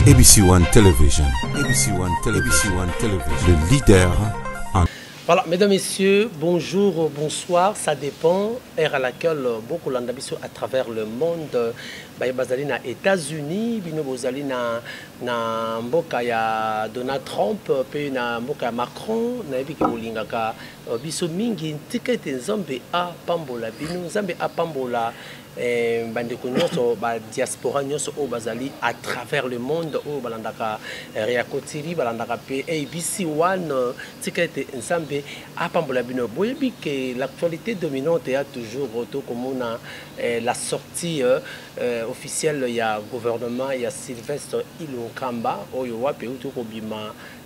ABC One Television. ABC One Television. ABC One Television. Le leader en... Voilà, mesdames, messieurs, bonjour, bonsoir, ça dépend. Ère à laquelle beaucoup l'andabiso à travers le monde. Bazali na États-Unis, bino bozali na mboka ya Donald Trump, pe na mboka ya Macron, na ebi ki bolingaka biso mingi ntikete nzambe a pambola bino, nzambe a pambola bandeko nyonso ba diaspora nyonso o bazali à travers le monde o balandaka Reakotiri balandaka pe ABC One tikete nzambe a pambola bino. Boyebi que l'actualité dominante est toujours auto comme la sortie officielle, il y a gouvernement, il y a Sylvestre Ilokamba,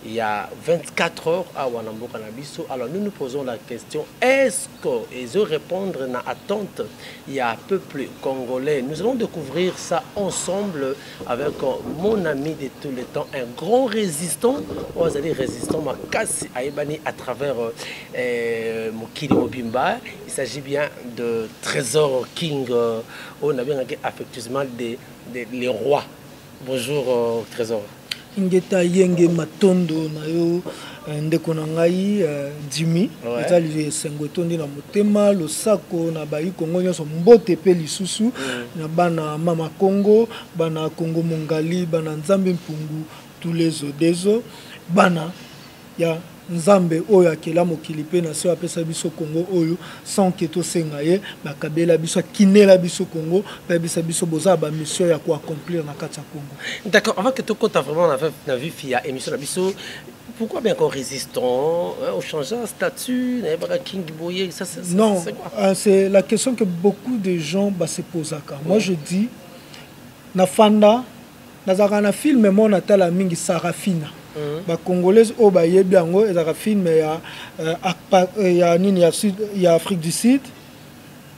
il y a 24 heures à Wanambo Canabiso. Alors nous nous posons la question, est-ce qu'ils veulent répondre à l'attente? Il y a un peuple congolais. Nous allons découvrir ça ensemble avec mon ami de tous les temps, un grand résistant, résistant Makasi Aïbani à travers Mokili Mobimba. Il s'agit bien de Trésor King. On a bien affectueusement les rois. Bonjour Trésor. Ingeta yenge matondo na yo ndeko na ngai Jimmy ezali sengotondi na motema losako na bayi Kongo nyonso mbote pe lisusu na bana mama Kongo bana Kongo mongali bana nzambe mpungu tous les odezo bana ya nzambe oyo akela mokili pe na so apesa biso Kongo oyo sans que to sengaye bakabela biso kinela biso Kongo pe biso boza ba mission ya ko accomplir na kati ya Kongo. D'accord, avant que tu comptes vraiment na vie via émission na biso, pourquoi bien qu'on résistant au changement de statut na King Boye ça c'est non, c'est la question que beaucoup de gens se posent. Moi je dis na fanda na na film mon atala mingi Sarafina. Ba congolaise au baye biango ezaka film ya nini ya Afrique du Sud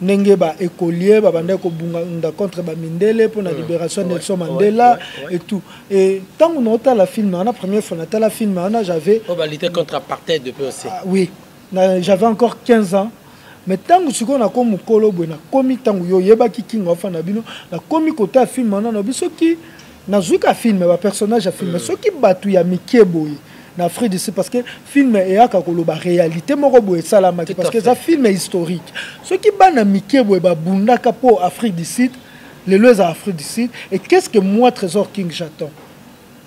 nenge ba écolier ba bande ko bunga contre ba mindele pour la libération de Nelson Mandela et tout. Et tant on a la film la première fois on a la film j'avais lutter contre l'apartheid depuis aussi. Oui, j'avais encore 15 ans. Mais tant que on a comme mukolo boy na komi tangu yo yeba ki king of na bino na komi kota film na biso ki na zuka film ba personnage a film ceux qui batu ya mikeboy na Afrique du Sud parce que film est à koloba réalité moko boy salama parce que ça film est historique ceux qui bana mikeboy ba bundaka po Afrique du Sud les lois à Afrique du Sud. Et qu'est-ce que moi Trésor King j'attends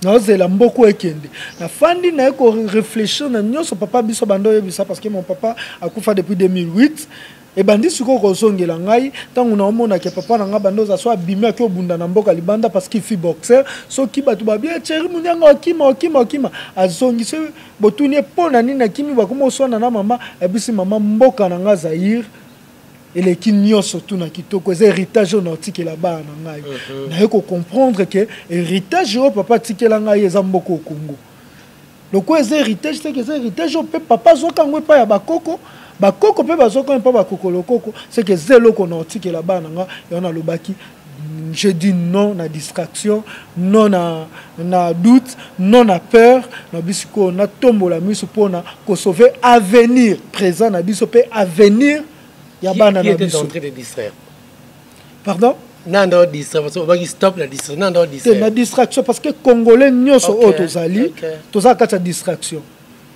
na zela mboko ekende na fandi na ko réfléchir na nyonso papa biso bando yebisa parce que mon papa a kufa depuis 2008. Et bandi suko kozongela ngai tangu na omona ke papa na nga bando za so abimia ke obunda na mboka libanda parce qu'il fit boxeur so ki batu ba bien chéri munyanga okima azongi se botuni pona nini na kimi ba komo so na mama ebisi mama mboka na nga Zaïre ele kinyo surtout na kitoko ez héritage on tiki la ba na ngai na yeko comprendre que héritage o papa tiki la ngai eza mboko Kongo donc ez héritage c'est que ez héritage o papa zo kangwe pa ya bakoko bakoko pe bazoko pas bakoko lokoko c'est que zélo qu'on a tiki la bas et on a le baki. Je dis non à distraction, non à doute, non à peur. Na bisiko na tombo la miso pour na ko sauver avenir présent na biso pe avenir ya bana na biso. En train de distraire. Pardon? Non, distraction. On va stop la distraction. Non, distraire. La distraction parce que congolais nyoso otozali, toza kata distraction.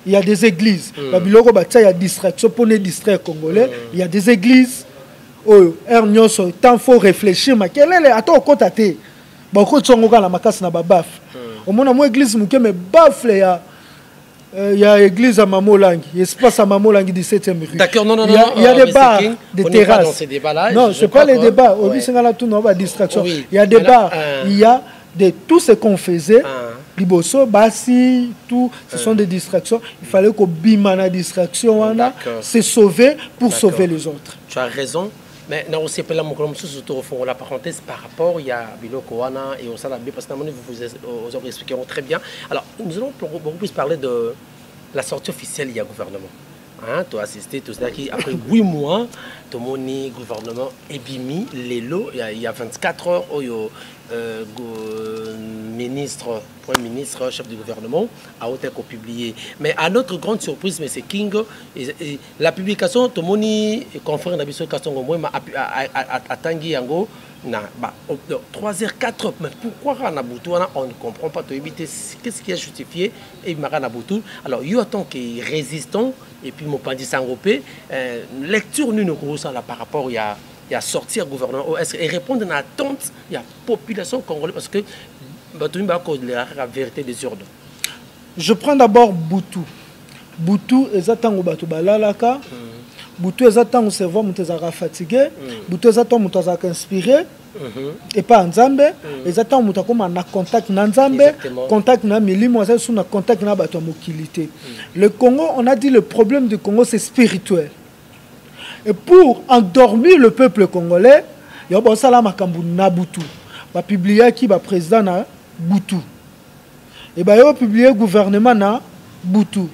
Il y a des églises. Il y a distraction pour les distraire congolais. Il y a des églises. Il faut réfléchir. Mais quel est attends, côté beaucoup de gens la macasse na babaf. Au moins moi église muke mais baf il y a église à Mamolangi, espace à Mamolangi 17e rue. D'accord, non. Il y a des bars, des terrasses. Dans ces débats-là, non, c'est pas les débats. Au c'est là tout non distraction. Il y a des bars. Il y a de tout ce qu'on faisait. Liboso, Bassi, tout, ce sont des distractions. Il fallait qu'on bima la distraction, se sauver pour sauver les autres. Tu as raison. Mais non, aussi, la parenthèse par rapport, il y a Biloko Wana et Osalabi, parce que vous avez expliqué très bien. Alors, nous allons beaucoup plus parler de la sortie officielle, il y a gouvernement. Tu as assisté, tout ça qui, après 8 mois, tout le gouvernement Ebimi, Lelo, il y a 24 heures, ministre, premier ministre, chef du gouvernement, a été publié. Mais à notre grande surprise, M. King, la publication, tout le monde confrère Nabiso Kastongo, à Tangi Yango, 3h, 4h, mais pourquoi Nabutu, on ne comprend pas, qu'est-ce qui est justifié, et Nabutu. Alors, il y a tant que résistant, et puis mon pandi s'engropé, lecture nous par rapport à sortir au gouvernement, est-ce et répondre à l'attente, il y a population congolaise, parce que la vérité des ordres. Je prends d'abord Boutou. Boutou, exactement, Boutou Balalaka. Boutou, exactement, c'est vrai, Moutazara fatigué. Boutou, exactement, Moutazara inspiré. Et pas en Zambé. Exactement, Moutazara na contact na Zambé. Contact na Mili, moi, c'est na contact na Bato Mokilité. Le Congo, on a dit le problème du Congo, c'est spirituel. Et pour endormir le peuple congolais, il y a un salam à Kambou Naboutou. Il y a publié qui va président na Boutou. Et il y a publié gouvernement na Boutou.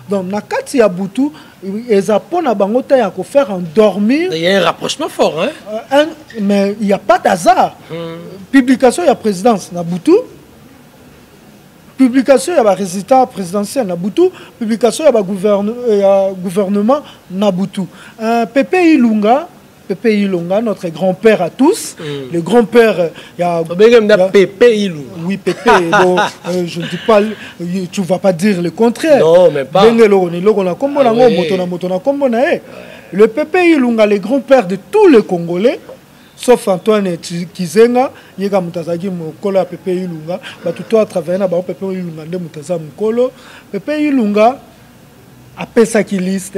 Donc, na kati ya Boutou, ils apprennent à Bangota à faire endormir. Il y a un rapprochement fort, hein? Mais il n'y a pas d'hasard. Publication, il y a présidence na Boutou. Publication, il y a résident présidentiel na Boutou. Publication, il y a gouvernement na Boutou. Pépé Ilunga, notre grand-père à tous. Le grand-père, il y a... Pépé Ilunga. Oui, Pépé. Bon, je ne dis pas... Tu ne vas pas dire le contraire. Non, mais pas. Le Pépé Ilunga, le grand-père de tous les Congolais, sauf Antoine Kizenga, il y a Moutazaki Mokolo à Pépé Ilunga, tout à travers Pépé Ilunga de Moutaza Mokolo. Pépé Ilunga a pesa qui liste.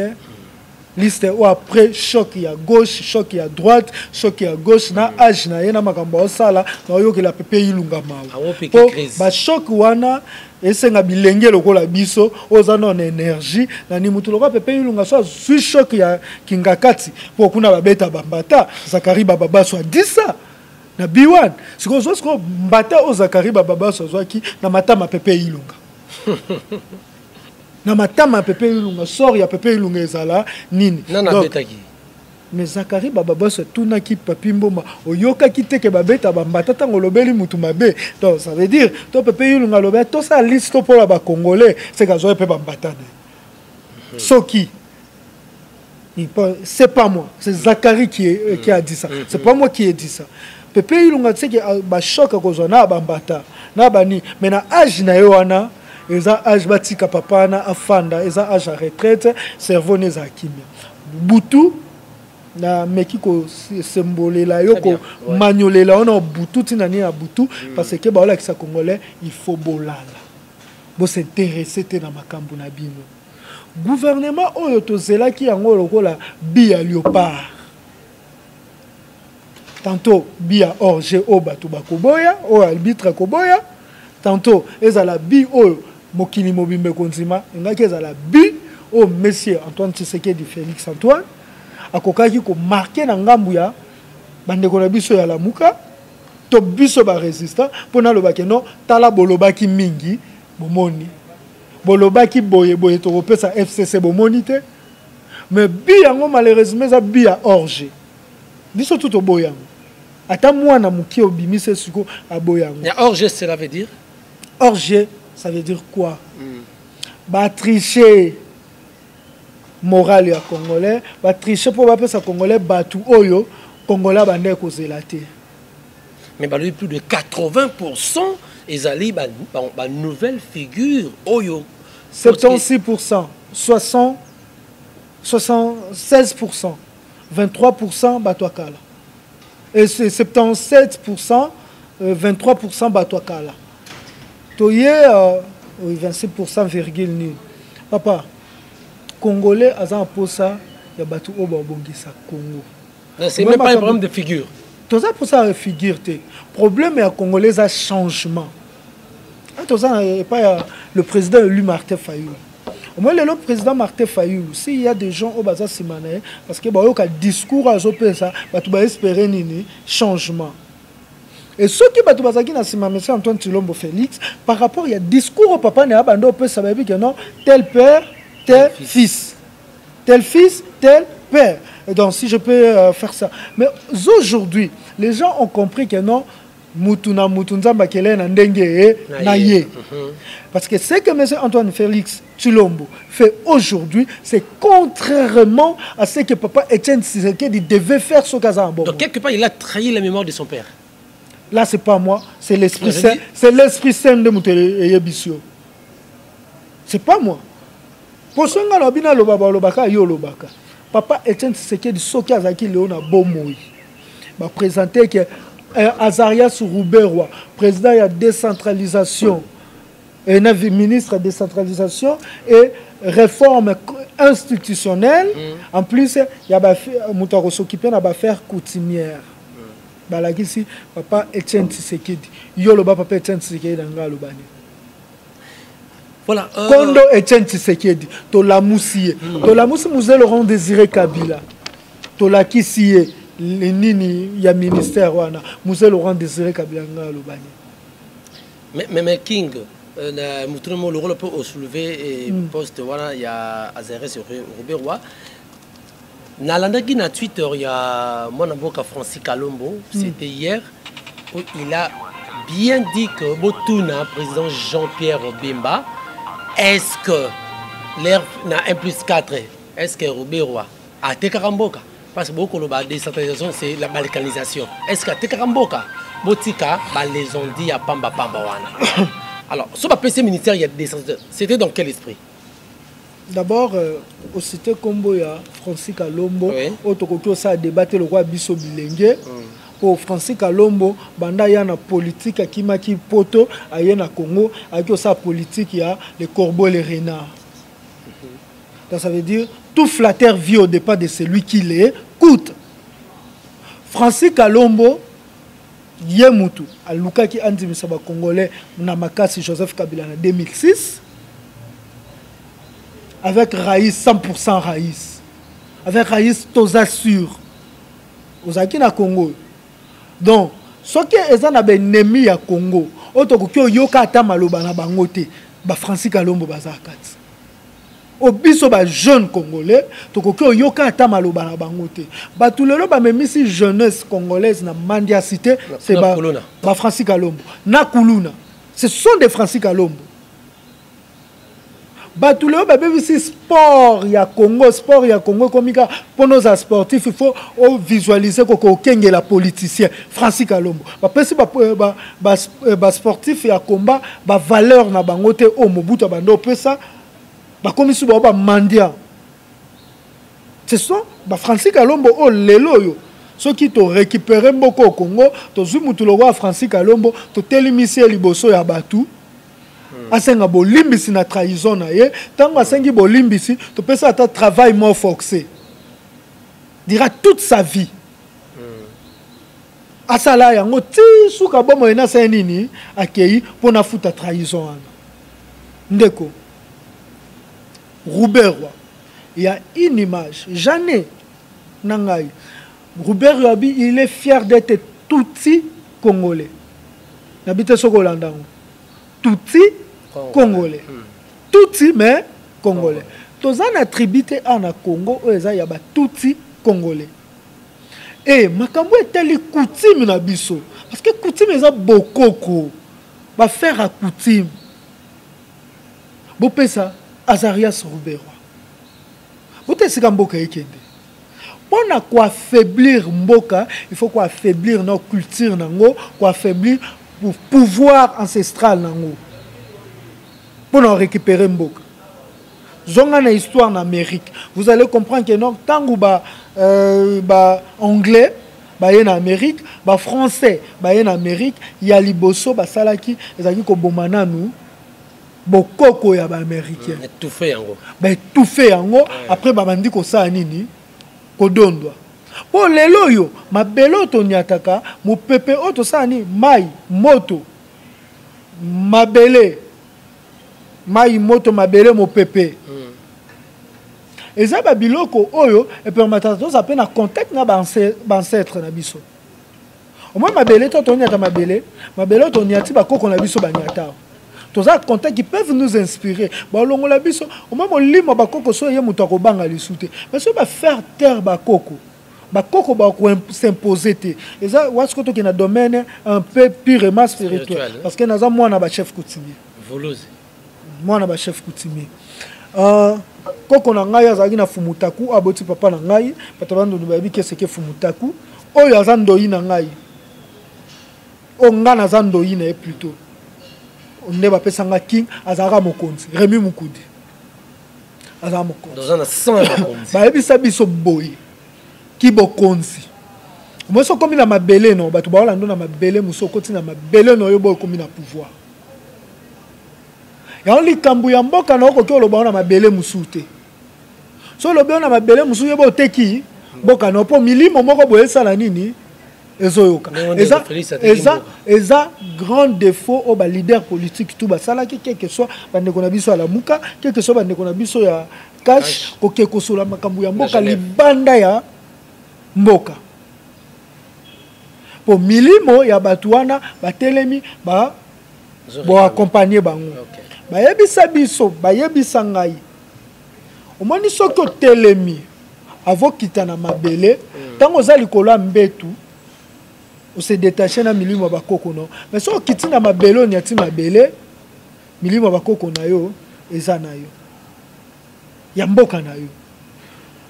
Liste où après choc il y a gauche, choc il y a droite, choc il y a gauche, na âge na yena makamba sala, na yo que la Pépé Ilunga ma. Ba choc wana esenga bilenge lokola biso ozana na énergie na ni mutu lokola Pépé Ilunga so su choc ya kingakati pour kuna babeta bambata Zakari Baba so dit ça na biwan siko so mbata o Zakari Baba so zwaki na matama Pépé Ilunga. Na matama Pépé Ilunga sort ya Pépé Ilunga ezala nini mais Zakari Baba so tuna ki papi mboma oyoka kiteke babeta bambata tango lobeli mutu mabe. Donc ça veut dire to Pépé Ilunga lobé to sa liste pour la ba congolais c'est ka zo pe bambata ne soki c'est pas moi, c'est Zakari qui a dit ça. C'est pas moi qui ai dit ça. Pépé Ilunga c'est que ba choc ko zo na bambata na bani mais na âge na yo wana eza âge batika papa na afanda eza âge à retraite cerveau neza kimia Boutou na meki ko sembolela yo ko manyolela ona Boutou tinani na Boutou parce que ba la kisa congolais il faut bolala bo s'intéresser te na makambo na bino gouvernement oyo tozela ki yango lokola bia léopard tantôt bia orge o bato bakoboya o arbitre koboya tantôt ezala bi oyo mokili mobimbe konzima ngaki ezala bi o monsieur Antoine Tshisekedi Félix Antoine akokaki ko marquer na ngambu ya bandeko na biso ya lamuka to biso ba résistant pona lobaki non tala bolobaki mingi bomoni bolobaki boye boye to repesa FCC bomoni te mais bi yango malheureusement za bi ya orge biso tout oboyango ata mwana muki obimise suko aboyango ya orge cela veut dire orge ça veut dire quoi? Bah tricher moral ya congolais, bah tricher pour appeler ça congolais batu oyo congolais bande ko zelaté. Mais bah lui plus de 80% ils allaient bah nouvelle figure oyo 76%, 76%, 23% Batouakala. Et c'est 77%, 23% Batouakala. Toye 26% virgule nul. Papa, Congolais, azan pour ça, il y a Batou Obabongisa Congo. C'est même pas un problème de figure. Tout ça pour ça, figure. Le problème est Congolais a changement. Tout ça, pas le président élu Martin Fayulu. Au moins, le président Martin Fayulu, s'il y a des gens au Baza Simane, parce que il y a un discours à Zopé, ça, tu vas espérer un changement. Et ceux qui ont dit Antoine Tshilombo Félix, par rapport, il y a discours au papa, ça veut dire que non, tel père, tel fils. Tel fils, tel père. Et donc, si je peux faire ça. Mais aujourd'hui, les gens ont compris que non, mutu na mutu nzamba kele na ndenge na ye. Parce que ce que M. Antoine Félix Tshilombo fait aujourd'hui, c'est contrairement à ce que papa Etienne Tshisekedi devait faire ce cas. Donc quelque part, il a trahi la mémoire de son père. Là, c'est pas moi, c'est l'Esprit Saint. C'est l'Esprit Saint de Moutele Yebisio. C'est pas moi. Pour ce que papa Etienne Tshisekedi soki azaki Léona Bomoi va présenter que Azarias Rouberwa, président de la décentralisation, et ministre de décentralisation et réforme institutionnelle. En plus, il y a Moutaro s'occuper de l'affaire coutumière. Balagisi, papa Etienne Tshisekedi. Yolo papa Etienne Tshisekedi dans le bani. Voilà. Kondo Etienne Tshisekedi. To la moussie. To la moussie Mouze Laurent Désiré Kabila. To la kissier. Les nini, il y a ministère. Mouze Laurent Désiré Kabila dans le bani. Mais King, le rôle peut soulever et poste. Voilà, il y a Azéré sur Rouberwa. Nalandaki na Twitter, il y a mon avocat Francis Kalombo, c'était hier, où il a bien dit que Botuna, président Jean-Pierre Bemba, est-ce que l'air na 1+4, est-ce que Rouberwa a Tekaramboka? Parce que beaucoup de décentralisation, c'est la balkanisation. Est-ce que Tekaramboka, Botika, les ont dit à Pamba Pamba Wana? Alors, sur le PC ministère, il y a des décentralisation. C'était dans quel esprit? D'abord, au cité Kombo, il y a Francis Kalombo, qui a débattu le roi Bisso Bilenge. Pour Francis Kalombo, il y a une politique qui m'a dit poto, il y a Congo, il y a une politique, il y a les corbeaux et les renards. Donc, ça veut dire tout flatteur vit au départ de celui qui l'écoute. Francis Kalombo, Yemutu, à Luka qui a dit que les Congolais, Namakasi Joseph Kabila en 2006. Avec Raïs, 100% Raïs. Avec Raïs, Toza sûr. Aux Akina Congo. Donc, ce qui est un ennemi à Congo, Otokokyo Yoka Atamaloba na Bangote, Francis Kalombo Bazakati. Au biso ba jeune Congolais, Tokokyo Yoka Atamaloba na Bangote. Batulelo ba memisi jeunesse congolaise na Mandia Cité, c'est Francis Kalombo. Na Kuluna. Ce sont des Francis Kalombo. Batuleo bébé ici sport ya Congo comme pour nos sportifs il faut visualiser que kenge la politicien Francis Kalombo ba sportif ya combat ba valeur na bango te o mobutu bando pesa ba comme si ba mandia ce sont ba Francis Kalombo o lelo yo ceux qui t'ont récupéré beaucoup au Congo to zumutu lo Francis Kalombo to telimiser liboso ya batu asenga bolimbisi na trahison na ye tango asengi bolimbisi to pesa ata travail more forcé dira toute sa vie asala yango ti suka bomo ena senini akei pona futa trahison ana ndeko Rouberwa il y a une image jamais nangai Rouberwa il est fier d'être Tutsi congolais nabite sokolandango Tutsi Congolais. Tutsi, mais Congolais. Tous en attribué à Congo, il y a Tutsi Congolais. Et Makambo est tel coutume na biso. Parce que coutume est beaucoup. Va faire à coutume. Bopé ça, Azarias Rouberwa. Bopé c'est comme Mboka Ekende. Pour quoi affaiblir Mboka, il faut quoi affaiblir nos cultures, quoi affaiblir pour pouvoir ancestral nango. Pour nous récupérer Mboka. Zonga na histoire en Amérique. Vous allez comprendre que non, tant que anglais, en Amérique, français, en Amérique, il y a liboso, salaki, ezaki ko bomana nous, bokoko ya ba américain. Tout fait en gros. Tout fait en gros. Après bandi ko sa nini, ko dondwa. Po lelo yo, mabelo to nyataka, mo pepe oto sa ni mai, moto, mabele. Mai moto mabele mo pepe. Eza ba biloko oyo et permettre ça peut na contact na ba ancêtre na biso. Au moins mabele to nyata mabele to nyati ba koko na biso ba nyata. Tous ça contact qui peuvent nous inspirer. Ba longo la biso au moins molimo ba koko so ye muto ko banga lisute. Mais so ba faire terre ba koko. bakoko ba ko s'imposer te eza wasko to ke na domaine un peu purement spirituel parce que naza mwana ba chef coutumier Volozi mwana ba chef coutumier koko na ngai azalaki na fumutaku aboti papa na ngai patabando no babi ke seke fumutaku oyo aza ndoyi na ngai o nga naza ndoyi na ye plutôt nde bapesanga king azalaka mokonzi Remi Mukudi azalaka mokonzi dans un sang mokonzi bayebisa biso boye ki bokonzi moso komi na mabele no bato baolanda na mabele moso koti na mabele no yo boye komi na pouvoir ya likambo ya mboka na okoki oloba na mabele musu te so lobi na mabele musu yebo teki mboka na po milimo moko boye sala nini ezoyoka eza grand défaut au ba leader politique tout basala ki quelque soit bandeko na biso ala muka quelque soit bandeko na biso ya cash koke kosola makambo ya mboka libanda ya mboka po milimo ya batuana batelemi ba bo accompagner bango bayebisa biso bayebisa ngai omoni soki otelemi avokita na mabele ntango oza likolo ya mbetu ose détaché na milimo bakoko no mais soki okiti na mabele onyati mabele milimo bakoko na yo eza na yo ya mboka na yo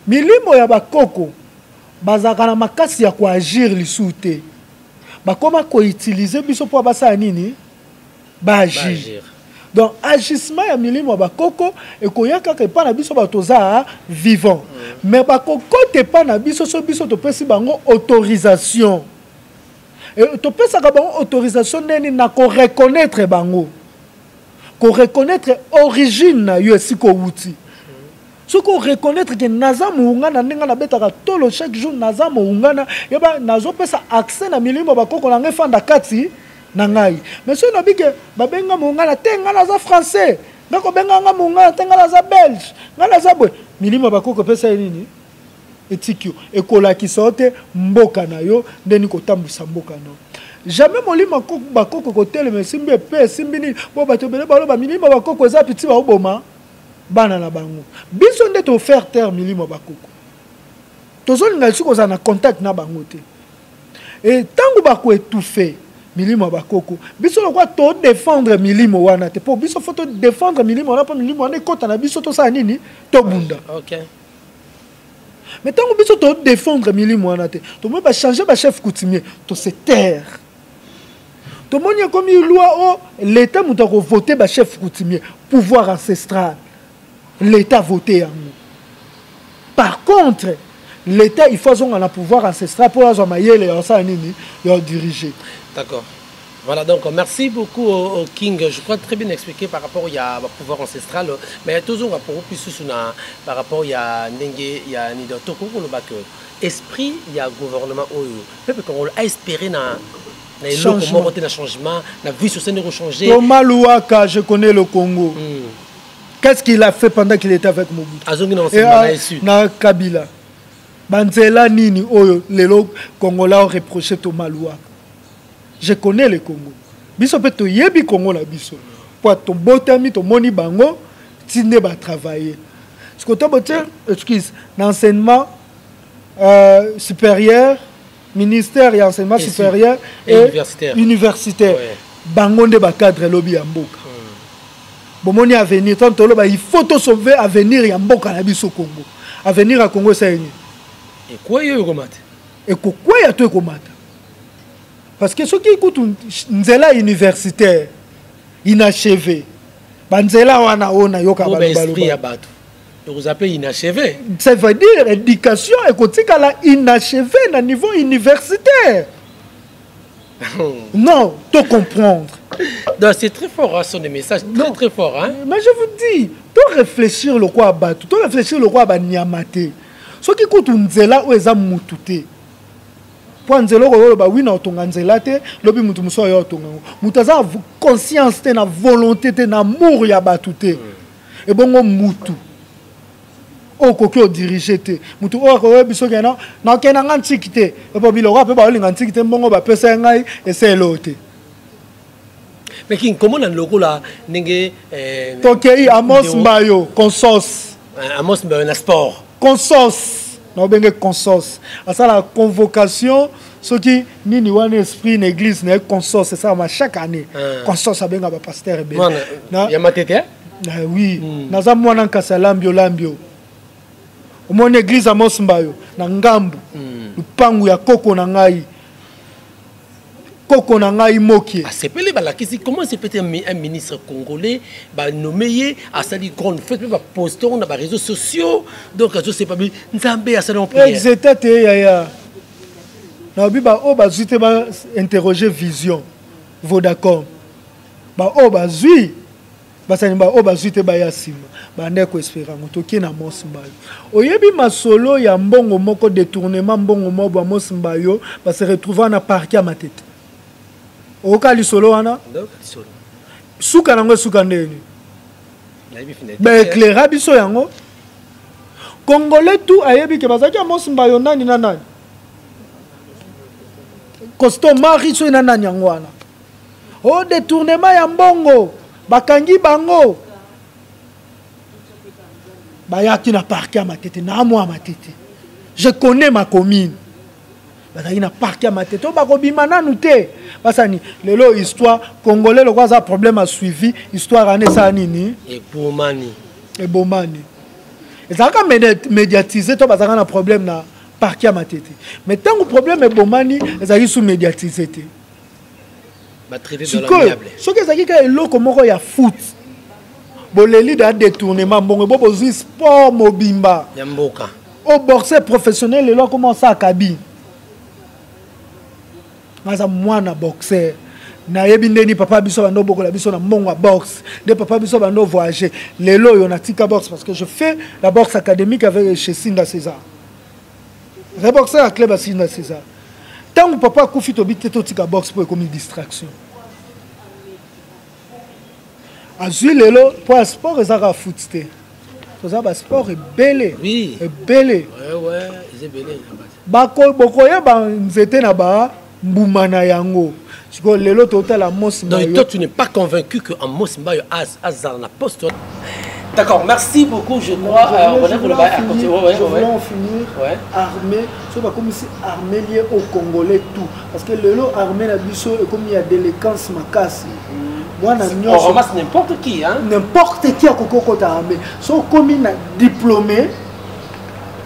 milimo ya bakoko bazalaka na makasi ya koagir lisu te bakoma koutilize biso mpo basala nini baagir donc agissement ya milimo bakoko ekoyaka ke pa na biso batoza vivant mais bakoko te pa na biso so biso topesi bango autorisation et topesaka bango autorisation neni na ko reconnaître bango ko reconnaître origine na yo esiko wuti so ko reconnaître que naza muungana ndinga na betaka tolo chaque jour naza muungana yeba nazo pesa accès na milimo bakoko na ngefanda kati na ngai mais so nabi ke babenga muungana te ngana za français ngako benga nga muungana te ngana za belge ngana za bwe milimo bakoko pesa nini etikio ekola kisote mboka na yo ndeni kotambusa mboka no jamais molimo bakoko kotele mais simbi pe simbi ni bo bato bele baloba milimo bakoko za petit ba oboma bana na bango biso nde to faire taire milimo bakoko tozoli ngali siko za na contact na bango te et tangu bako étouffé milimo bakoko biso lokwa to défendre milimo wana te po biso faut défendre milimo wana po milimo wana ekota na biso to sa nini to bunda OK mais tangu biso to défendre milimo wana te to mo ba changer ba chef coutumier to se taire to moni comme loi o l'état muta ko voter ba chef coutumier pouvoir ancestral l'état voté yango par contre l'état il faut un pouvoir ancestral pour la mayele ya sa nini ya diriger. D'accord. Voilà, donc merci beaucoup au King. Je crois très bien expliqué par rapport au pouvoir ancestral. Mais toujours pour plus par rapport à Nengue, il y a Nidotoko, le esprit, il y a gouvernement. Peut-être qu'on a espéré dans les changement, la vie sur scène changer. Thomas Louaka, je connais le Congo. Qu'est-ce qu'il a fait pendant qu'il était avec Mobutu? Na Kabila. Banzela Nini, les Congolais ont reproché Thomas Louaka. Je connais le Congo. Biso peut to yebi Congo la biso. Pour ton botami ton moni bango, tine ba travailler. Ce que tu excuse, l'enseignement supérieur, ministère et enseignement supérieur et universitaire. Bango de ba cadre lobby ya mboka. Bomoni avenir tant to loba il faut to sauver avenir ya mboka na biso Congo. Avenir à Congo c'est ni. Et quoi yo komata? Et quoi ya to komata? Parce que ceux qui écoutent nzela universitaire inachevé, banzela wana ona yoka esprit ya bato. Vous appelez inachevé. Ça veut dire éducation écotika la inachevé na niveau universitaire. Non, tu comprendre. C'est très fort hein, son message, très fort hein. Mais je vous dis, tu réfléchir le quoi bato, tu réfléchir le quoi ba nyamate. Ceux qui écoutent nzela ou eza mutute. Nzelo ko ba wina otonga nzela te lobi mutu muso yo otonga mutu aza conscience te na volonté te na amour ya batu te e bongo mutu okoki o diriger te mutu o biso kena na kena nga ntiki te e po biloko pe ba olinga ntiki te mbongo ba pesa ngai eselo te. Mais King comment na loko la ndenge tokei Amos Mbayo consos Amos Mbayo na sport consos na obenge consorce asa la convocation ce qui nini wana esprit une église na consorce c'est ça chaque année consorce abenga ba pasteur be na ya matete oui naza mwana nkasa lambio omone église à Mosimbayo na ngambu lupangu ya koko na ngai moki. C'est pas les comment c'est peut-être un ministre congolais nommé à sa grande fête mais poster on a les réseaux sociaux donc je sais pas mais nzambe à sa non prière. Exact ya. Na biba o bazute ba interroger vision. Vodacom. Ba o bazui basani ba o bazute ba yasima. Ba ndeko espéra motoki na Mosimbayo. Oyebi masolo ya mbongo moko détournement mbongo mobo à Mosimbayo ba se retrouver na parquet à Matete. Oka lisolo wana suka nango suka ndeni ba éclaira biso yango congolais tout ayebi ke bazaki ya Mosimbayo nani na nani costo mari so na nani yango wana o détournement ya mbongo bakangi bango bayaki na parquet à Matete na moi Matete je connais ma commune bazaki na parquet à Matete bakobima nanu te basani lelo histoire congolais le quoi ça problème a suivi histoire ane ça nini et bomani et ça quand médiatiser to bazaka na problème na parquet à Matete mais tant que problème est bomani ezaki sous médiatiser te ba traiter de l'amiable ce que ezaki ka eloko moko ya foot boleli da détournement bongo bobo sport mobimba ya mboka au boxeur professionnel lelo commence à cabine maza mwana boxer na yebi ndeni papa biso bando bokola biso na mbongo box de papa biso bando voyager lelo yo na tika box parce que je fais la boxe académique avec chez Sinda César le boxer à club à Sinda César tant que papa kufi to bité to tika box pour comme une distraction azui lelo pour sport ezaka foot té to za ba sport est belé oui est belé ouais c'est belé bako bokoya ba nzete na ba Mboumana yango. Lelo total à Mosimbayo. Donc toi tu n'es pas convaincu que en Mosimbayo Azar na poste. D'accord, merci beaucoup je crois. On va finir. Armée, so ba comme si armée liée au Congolais tout parce que lelo armée na biso et comme il y a délinquance makasi. Moi na on ramasse n'importe qui hein. N'importe qui a kokoko ta armée. So comme na diplômé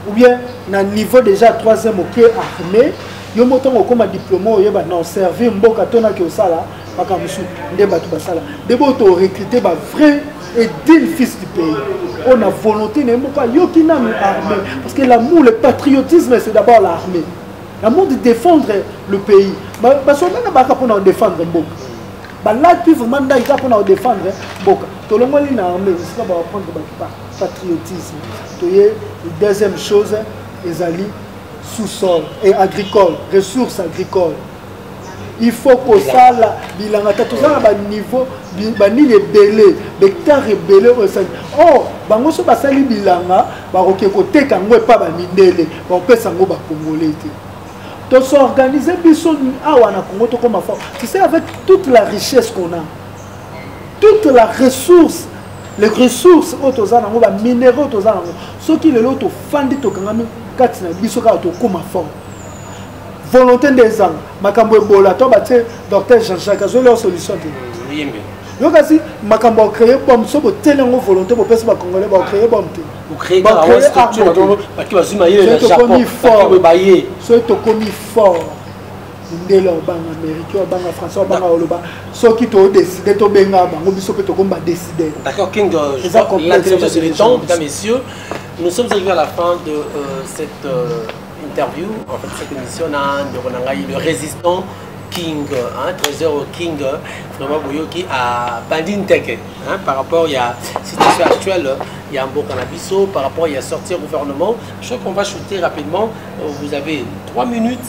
ou bien na niveau déjà 3e OK armée. Yo motongo koma diplôme oyeba na servir mboka tona ki osala makamusu ndeba tu basala debo to recruter ba vrai et digne fils du pays on a volonté ne mboka yo ki na armée parce que l'amour le patriotisme c'est d'abord l'armée l'amour de défendre le pays ba sombana ba kapona défendre mboka ba là tu vraiment nda ika pona défendre mboka to longo li na armée c'est ba prendre ba patriotisme to ye deuxième chose ezali sous-sol et agricole, ressources agricoles. Il faut que ça, bilanga tatouza ba niveau, bani les belé, hectares belé au sein. Oh, bango so basali bilanga, ba roke côté kango pas ba mindele, ba pesa ngo ba congolais. To s'organiser biso awa na Congo to comme fort. Tu sais avec toute la richesse qu'on a, toute la ressource, les ressources autozana ngo ba minéraux autozana ngo. Ceux qui le loto fandi to kangami katina biso ka to koma fort. Volonté des ans, makambo ebola to ba te docteur Jean-Jacques azo leur solution te. Yembe. Yo kasi makambo créer bom so bo telengo volonté bo pesa ba congolais ba créer bom te. Vous créez la structure ba ki bazuma yé le Japon fort ba yé. So to komi fort. Ndelo banga américain banga français banga oloba so ki to décider to benga bango biso pe to komba décider. D'accord King la télévision c'est le temps mesdames messieurs. Nous sommes arrivés à la fin de cette interview, en fait cette émission de le résistant King, hein, Trésor King, vraiment Boyoki à Bandine Teke, hein, par rapport à la situation actuelle, il y a un beau cannabiso, par rapport à sortir au gouvernement. Je crois qu'on va shooter rapidement. Vous avez 3 minutes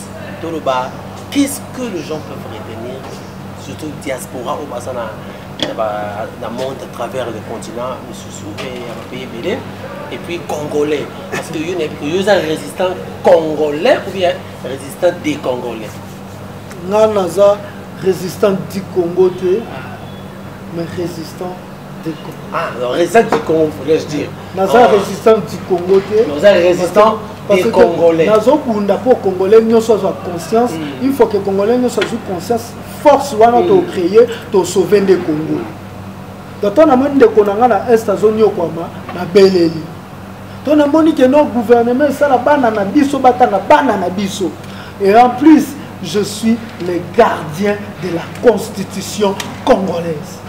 de le bas. Qu'est-ce que les gens peuvent retenir, surtout diaspora au Basana, dans le monde à travers le continent, et pays belé, et puis congolais. Parce que il y a un résistant congolais ou bien résistant des Congolais. Nanaza résistant du Congo, mais résistant du Congo. Ah, le résistant du Congo, voulais-je dire. Naza résistant du Congo. Naza résistant des Congolais. Nazo bunda pour Congolais nous soit conscience. Il faut que Congolais nous soit conscience. Force wana to créer, to sauver le Congo. Donc on a monde de konanga na est zone yokwama na beleli. On a moni que nos gouvernements ça la bana na biso batanga bana na biso. Et en plus, je suis le gardien de la constitution congolaise.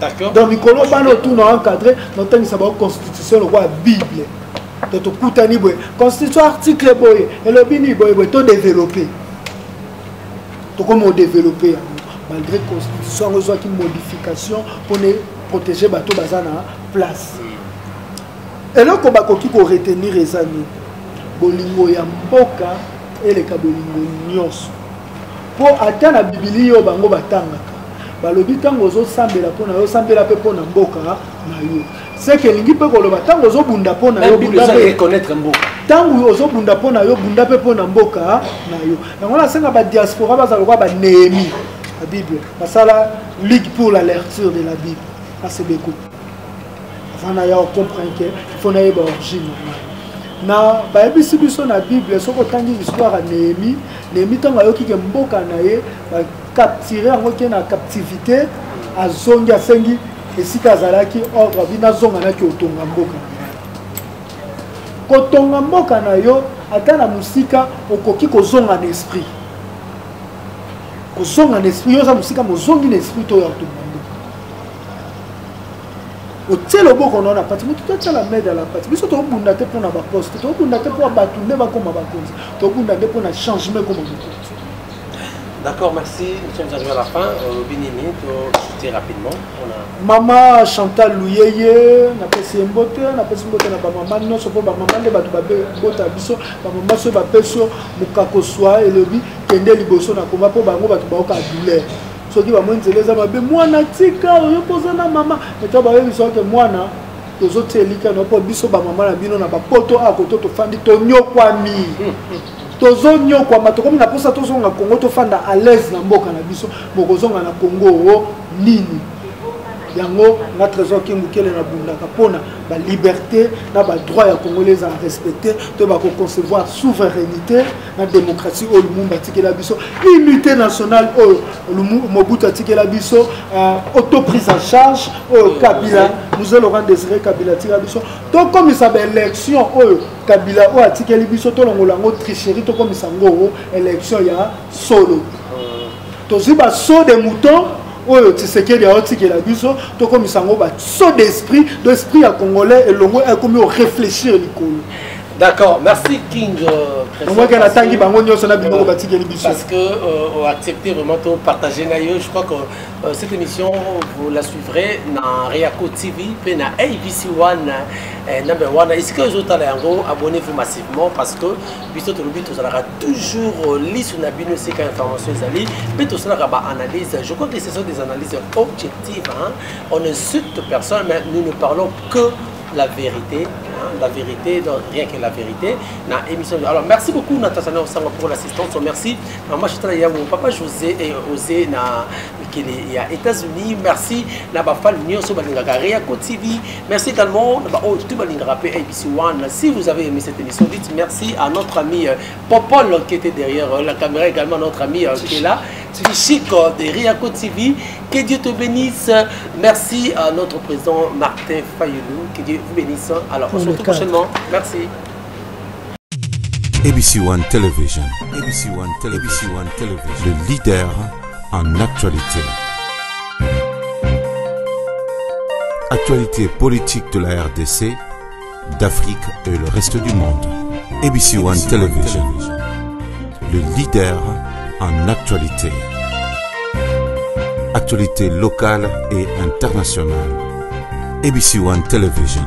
D'accord. Donc Nicolas Bano tout nous encadré, notre constitution le roi Bible. Donc kutani boy, constitution article boy, et le bini boy to développer. To comment développer malgré constitution on a une modification pour ne protéger bateau bazana place. Et là qu'on va retenir les amis, bolingo ya mboka et les kabolingo nyos. Pour atteindre la Bible yo bango batanga. Balobi tango zo sambela pona yo sambela pe pona mboka na yo. C'est que lingi pe koloba tango zo bunda pona yo bunda pe reconnaître mboka. Tango zo bunda pona yo bunda pe pona mboka na yo. Donc on a senga ba diaspora ba zalwa ba Néhémie la Bible. Basala ligue pour la lecture de la Bible. Ça c'est beaucoup. Avant na ya comprendre que il faut na ba origine. Na ba ebisi biso na Bible soko tangi histoire à Néhémie, Néhémie tango yo ki ke mboka na ye ba capturé en na captivité à zongi asengi esika azalaki ordre bina zonga na ki otonga mboka kotonga mboka na yo ata na musika okoki kozonga na esprit kozonga na esprit yo za musika mozongi na esprit to ya otonga mboka otie loboko na pati mutu to la mede la pati biso to bunda te pona ba poste to bunda te po ba tunde ba koma ba konzi to bunda te pona changement comme mokonzi. D'accord, merci. Nous sommes arrivés à la fin. Binini, tu rapidement. Maman Chantal Louyeye, na pesi mbote na ba maman non so po ba maman de ba bota biso ba maman so ba peso mukako swa elobi kende liboso na komba po bango ba ba ka douleur. So ki ba monzeleza ba be mwana tika yo poza na mama. Eto ba yebi so ke mwana tozo telika no po biso ba maman na bino na ba poto akoto to fandi to nyokwami. Tozo nyokwa matokomi na posa tozo nga Congo to fanda à l'aise na mboka na biso bokozonga na Congo nini yango na trésor ki mukele na bunda kapona ba liberté na ba droit ya congolais à respecter to ba concevoir souveraineté na démocratie au lumumba tikela biso unité nationale au Mobutu tikela biso auto-prise en charge au Kabila nous allons rendre Désiré Kabila tikela biso donc comme il s'appelle élection au Kabila au tikela biso to longolango tricherie to comme ça ngo élection ya solo to ziba saut des moutons. Oui, tu sais qu'il y a aussi qui est la biso, tout comme ça, on va saut d'esprit à congolais et l'on va comme réfléchir l'école. D'accord, merci King. Parce que accepter vraiment de partager. Je crois que cette émission, vous la suivrez dans Riako TV, puis dans ABC One, number one. Est-ce que vous allez abonnez-vous massivement parce que biso to lobby to sala toujours lire sur nabino c'est quand information zali, mais to sala ba analyse. Je crois que ce sont des analyses objectives. Hein? On n'insulte personne, mais nous ne parlons que la vérité. La vérité, rien que la vérité. Alors, merci beaucoup, Natasha pour l'assistance. Merci. Maman, je suis mon papa José et Osé, qui est aux États-Unis. Merci. Merci également. Si vous avez aimé cette émission, dites merci à notre ami Popol qui était derrière la caméra, également notre ami qui est là. Chic de Riako TV. Que Dieu te bénisse. Merci à notre président Martin Fayoulou. Que Dieu vous bénisse. Alors, on se retrouve prochainement. Merci. ABC One Television. ABC One Television. Le leader en actualité. Actualité politique de la RDC, d'Afrique et le reste du monde. ABC One Television. Le leader en actualité. Actualité locale et internationale. ABC One Television.